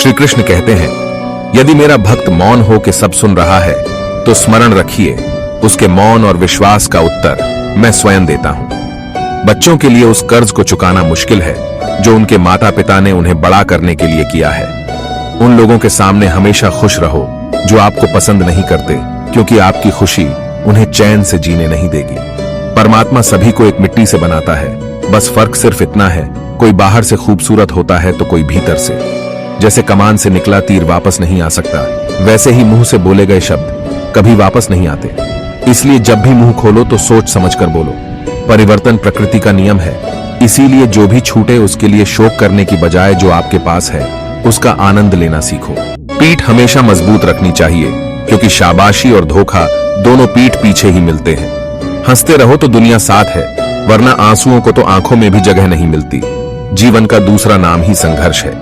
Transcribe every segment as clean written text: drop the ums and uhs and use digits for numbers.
श्री कृष्ण कहते हैं, यदि मेरा भक्त मौन हो के सब सुन रहा है तो स्मरण रखिए, उसके मौन और विश्वास का उत्तर मैं स्वयं देता हूं। बच्चों के लिए उस कर्ज को चुकाना मुश्किल है जो उनके माता पिता ने उन्हें बड़ा करने के लिए किया है। उन लोगों के सामने हमेशा खुश रहो जो आपको पसंद नहीं करते, क्योंकि आपकी खुशी उन्हें चैन से जीने नहीं देगी। परमात्मा सभी को एक मिट्टी से बनाता है, बस फर्क सिर्फ इतना है, कोई बाहर से खूबसूरत होता है तो कोई भीतर से। जैसे कमान से निकला तीर वापस नहीं आ सकता, वैसे ही मुंह से बोले गए शब्द कभी वापस नहीं आते। इसलिए जब भी मुंह खोलो तो सोच समझकर बोलो। परिवर्तन प्रकृति का नियम है, इसीलिए जो भी छूटे उसके लिए शोक करने की बजाय जो आपके पास है उसका आनंद लेना सीखो। पीठ हमेशा मजबूत रखनी चाहिए, क्योंकि शाबाशी और धोखा दोनों पीठ पीछे ही मिलते हैं। हंसते रहो तो दुनिया साथ है, वरना आंसुओं को तो आंखों में भी जगह नहीं मिलती। जीवन का दूसरा नाम ही संघर्ष है।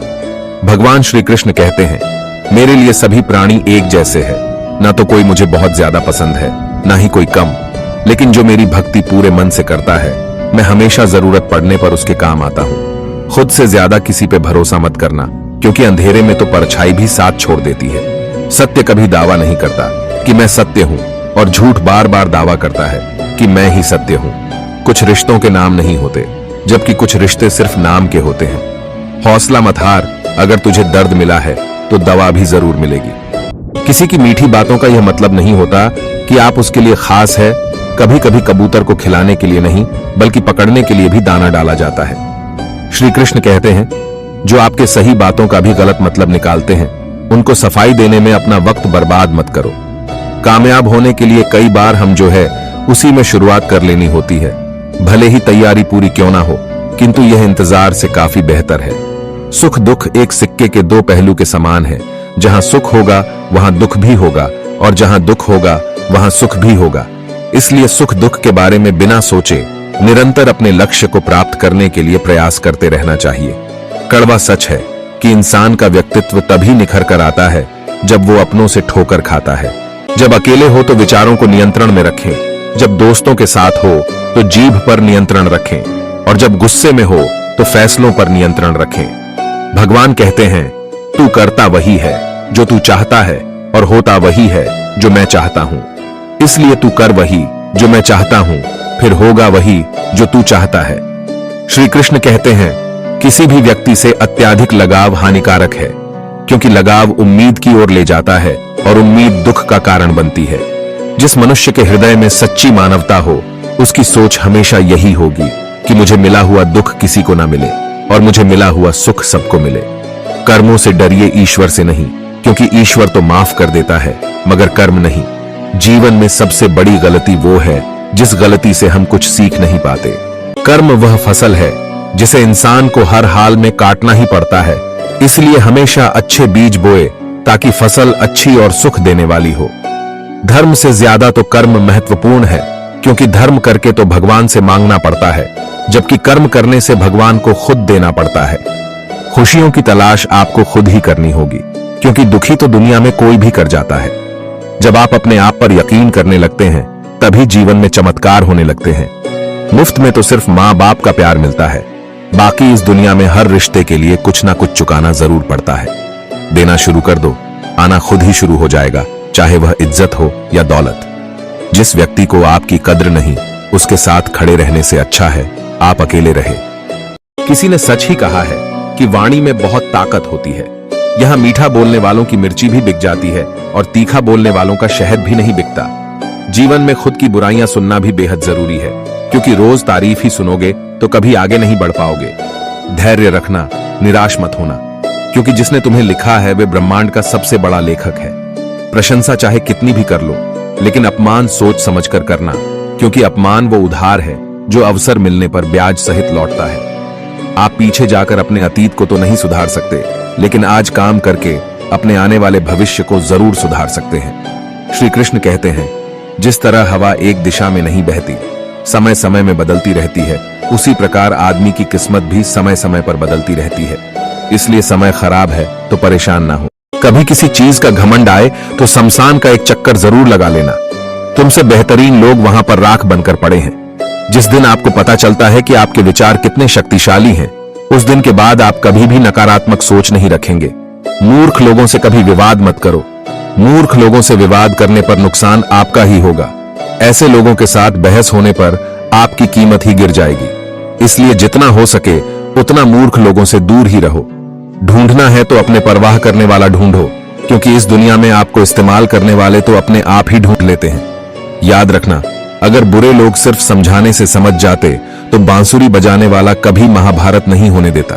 भगवान श्री कृष्ण कहते हैं, मेरे लिए सभी प्राणी एक जैसे हैं, ना तो कोई मुझे बहुत ज्यादा पसंद है, ना ही कोई कम, लेकिन जो मेरी भक्ति पूरे मन से करता है, मैं हमेशा जरूरत पड़ने पर उसके काम आता हूं। खुद से ज्यादा किसी पे भरोसा मत करना, क्योंकि अंधेरे में तो परछाई भी साथ छोड़ देती है। सत्य कभी दावा नहीं करता कि मैं सत्य हूं, और झूठ बार बार दावा करता है कि मैं ही सत्य हूं। कुछ रिश्तों के नाम नहीं होते, जबकि कुछ रिश्ते सिर्फ नाम के होते हैं। हौसला मत हार, अगर तुझे दर्द मिला है तो दवा भी जरूर मिलेगी। किसी की मीठी बातों का यह मतलब नहीं होता कि आप उसके लिए खास है। कभी कभी कबूतर को खिलाने के लिए नहीं, बल्कि पकड़ने के लिए भी दाना डाला जाता है। श्री कृष्ण कहते हैं, जो आपके सही बातों का भी गलत मतलब निकालते हैं, उनको सफाई देने में अपना वक्त बर्बाद मत करो। कामयाब होने के लिए कई बार हम जो है उसी में शुरुआत कर लेनी होती है। भले ही तैयारी पूरी क्यों ना हो, किंतु यह इंतजार से काफी बेहतर है। सुख दुख एक सिक्के के दो पहलू के समान है। जहां सुख होगा वहां दुख भी होगा, और जहां दुख होगा वहां सुख भी होगा। इसलिए सुख दुख के बारे में बिना सोचे निरंतर अपने लक्ष्य को प्राप्त करने के लिए प्रयास करते रहना चाहिए। कड़वा सच है कि इंसान का व्यक्तित्व तभी निखर कर आता है जब वो अपनों से ठोकर खाता है। जब अकेले हो तो विचारों को नियंत्रण में रखें, जब दोस्तों के साथ हो तो जीभ पर नियंत्रण रखें, और जब गुस्से में हो तो फैसलों पर नियंत्रण रखें। भगवान कहते हैं, तू करता वही है जो तू चाहता है, और होता वही है जो मैं चाहता हूं। इसलिए तू कर वही जो मैं चाहता हूं, फिर होगा वही जो तू चाहता है। श्री कृष्ण कहते हैं, किसी भी व्यक्ति से अत्यधिक लगाव हानिकारक है, क्योंकि लगाव उम्मीद की ओर ले जाता है और उम्मीद दुख का कारण बनती है। जिस मनुष्य के हृदय में सच्ची मानवता हो, उसकी सोच हमेशा यही होगी कि मुझे मिला हुआ दुख किसी को ना मिले और मुझे मिला हुआ सुख सबको मिले। कर्मों से डरिए, ईश्वर से नहीं, क्योंकि ईश्वर तो माफ कर देता है मगर कर्म नहीं। जीवन में सबसे बड़ी गलती वो है जिस गलती से हम कुछ सीख नहीं पाते। कर्म वह फसल है जिसे इंसान को हर हाल में काटना ही पड़ता है। इसलिए हमेशा अच्छे बीज बोए ताकि फसल अच्छी और सुख देने वाली हो। धर्म से ज्यादा तो कर्म महत्वपूर्ण है, क्योंकि धर्म करके तो भगवान से मांगना पड़ता है, जबकि कर्म करने से भगवान को खुद देना पड़ता है। खुशियों की तलाश आपको खुद ही करनी होगी, क्योंकि दुखी तो दुनिया में कोई भी कर जाता है। जब आप अपने आप पर यकीन करने लगते हैं, तभी जीवन में चमत्कार होने लगते हैं। मुफ्त में तो सिर्फ माँ बाप का प्यार मिलता है, बाकी इस दुनिया में हर रिश्ते के लिए कुछ ना कुछ चुकाना जरूर पड़ता है। देना शुरू कर दो, आना खुद ही शुरू हो जाएगा, चाहे वह इज्जत हो या दौलत। जिस व्यक्ति को आपकी कद्र नहीं, उसके साथ खड़े रहने से अच्छा है आप अकेले रहे। किसी ने सच ही कहा है कि वाणी में बहुत ताकत होती है। यहाँ मीठा बोलने वालों की मिर्ची भी बिक जाती है और तीखा बोलने वालों का शहद भी नहीं बिकता। जीवन में खुद की बुराइयां सुनना भी बेहद जरूरी है, क्योंकि रोज तारीफ ही सुनोगे तो कभी आगे नहीं बढ़ पाओगे। धैर्य रखना, निराश मत होना, क्योंकि जिसने तुम्हें लिखा है वे ब्रह्मांड का सबसे बड़ा लेखक है। प्रशंसा चाहे कितनी भी कर लो, लेकिन अपमान सोच समझकर करना, क्योंकि अपमान वो उधार है जो अवसर मिलने पर ब्याज सहित लौटता है। आप पीछे जाकर अपने अतीत को तो नहीं सुधार सकते, लेकिन आज काम करके अपने आने वाले भविष्य को जरूर सुधार सकते हैं। श्री कृष्ण कहते हैं, जिस तरह हवा एक दिशा में नहीं बहती, समय समय में बदलती रहती है, उसी प्रकार आदमी की किस्मत भी समय समय पर बदलती रहती है। इसलिए समय खराब है तो परेशान ना हो। कभी किसी चीज का घमंड आए तो शमशान का एक चक्कर जरूर लगा लेना। तुमसे बेहतरीन लोग वहां पर राख बनकर पड़े हैं। जिस दिन आपको पता चलता है कि आपके विचार कितने शक्तिशाली हैं, उस दिन के बाद आप कभी भी नकारात्मक सोच नहीं रखेंगे। मूर्ख लोगों से कभी विवाद मत करो। मूर्ख लोगों से विवाद करने पर नुकसान आपका ही होगा। ऐसे लोगों के साथ बहस होने पर आपकी कीमत ही गिर जाएगी। इसलिए जितना हो सके उतना मूर्ख लोगों से दूर ही रहो। ढूंढना है तो अपने परवाह करने वाला ढूंढो, क्योंकि इस दुनिया में आपको इस्तेमाल करने वाले तो अपने आप ही ढूंढ लेते हैं। याद रखना, अगर बुरे लोग सिर्फ समझाने से समझ जाते तो बांसुरी बजाने वाला कभी महाभारत नहीं होने देता।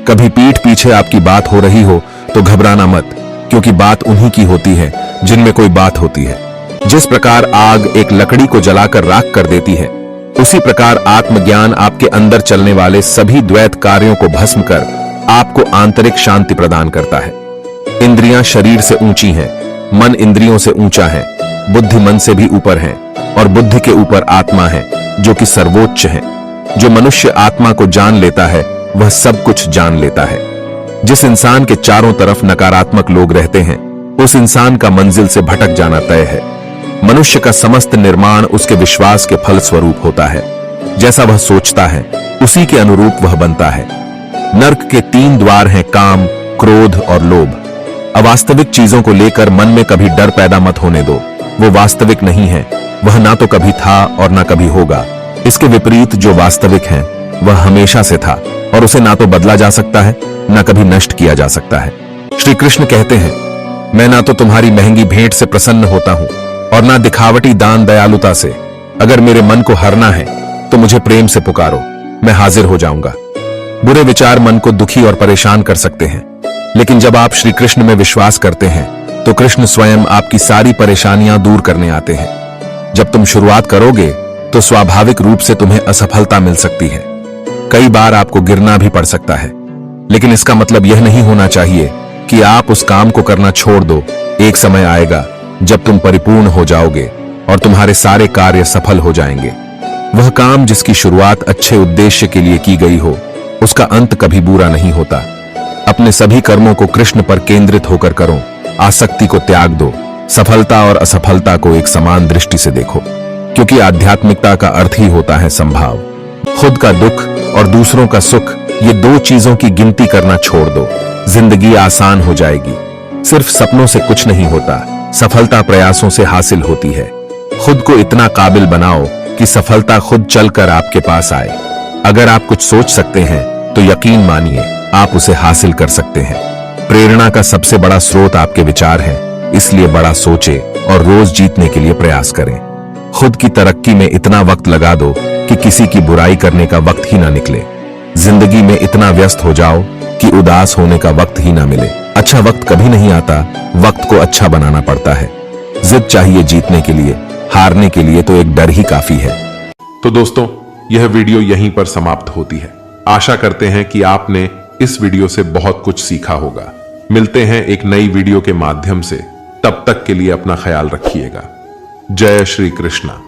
कभी पीठ पीछे आपकी बात हो रही हो तो घबराना मत, क्योंकि बात उन्हीं की होती है जिनमें कोई बात होती है। जिस प्रकार आग एक लकड़ी को जलाकर राख कर देती है, उसी प्रकार आत्मज्ञान आपके अंदर चलने वाले सभी द्वैत कार्यों को भस्म कर आपको आंतरिक शांति प्रदान करता है। इंद्रियां शरीर से ऊंची हैं, मन इंद्रियों से ऊंचा है, बुद्धि मन से भी ऊपर है और बुद्धि के ऊपर आत्मा है जो कि सर्वोच्च है। जो मनुष्य आत्मा को जान लेता है वह सब कुछ जान लेता है। जिस इंसान के चारों तरफ नकारात्मक लोग रहते हैं, उस इंसान का मंजिल से भटक जाना तय है। मनुष्य का समस्त निर्माण उसके विश्वास के फल स्वरूप होता है। जैसा वह सोचता है उसी के अनुरूप वह बनता है। नर्क के 3 द्वार हैं, काम, क्रोध और लोभ। अवास्तविक चीजों को लेकर मन में कभी डर पैदा मत होने दो। वो वास्तविक नहीं है, वह ना तो कभी था और ना कभी होगा। इसके विपरीत जो वास्तविक है वह हमेशा से था और उसे ना तो बदला जा सकता है ना कभी नष्ट किया जा सकता है। श्री कृष्ण कहते हैं, मैं ना तो तुम्हारी महंगी भेंट से प्रसन्न होता हूं और ना दिखावटी दान दयालुता से। अगर मेरे मन को हरना है तो मुझे प्रेम से पुकारो, मैं हाजिर हो जाऊंगा। बुरे विचार मन को दुखी और परेशान कर सकते हैं, लेकिन जब आप श्री कृष्ण में विश्वास करते हैं तो कृष्ण स्वयं आपकी सारी परेशानियां दूर करने आते हैं। जब तुम शुरुआत करोगे तो स्वाभाविक रूप से तुम्हें असफलता मिल सकती है। कई बार आपको गिरना भी पड़ सकता है, लेकिन इसका मतलब यह नहीं होना चाहिए कि आप उस काम को करना छोड़ दो। एक समय आएगा जब तुम परिपूर्ण हो जाओगे और तुम्हारे सारे कार्य सफल हो जाएंगे। वह काम जिसकी शुरुआत अच्छे उद्देश्य के लिए की गई हो, उसका अंत कभी बुरा नहीं होता। अपने सभी कर्मों को कृष्ण पर केंद्रित होकर करो, आसक्ति को त्याग दो। सफलता और असफलता को एक समान दृष्टि से देखो, क्योंकि आध्यात्मिकता का अर्थ ही होता है संभाव। खुद का दुख और दूसरों का सुख, ये 2 चीजों की गिनती करना छोड़ दो। जिंदगी आसान हो जाएगी। सिर्फ सपनों से कुछ नहीं होता, सफलता प्रयासों से हासिल होती है। खुद को इतना काबिल बनाओ कि सफलता खुद चलकर आपके पास आए। अगर आप कुछ सोच सकते हैं तो यकीन मानिए आप उसे हासिल कर सकते हैं। प्रेरणा का सबसे बड़ा स्रोत आपके विचार हैं, इसलिए बड़ा सोचे और रोज जीतने के लिए प्रयास करें। खुद की तरक्की में इतना वक्त लगा दो कि किसी की बुराई करने का वक्त ही ना निकले। जिंदगी में इतना व्यस्त हो जाओ कि उदास होने का वक्त ही ना मिले। अच्छा वक्त कभी नहीं आता, वक्त को अच्छा बनाना पड़ता है। जिद चाहिए जीतने के लिए, हारने के लिए तो एक डर ही काफी है। तो दोस्तों, यह वीडियो यहीं पर समाप्त होती है। आशा करते हैं कि आपने इस वीडियो से बहुत कुछ सीखा होगा। मिलते हैं एक नई वीडियो के माध्यम से। तब तक के लिए अपना ख्याल रखिएगा। जय श्री कृष्णा।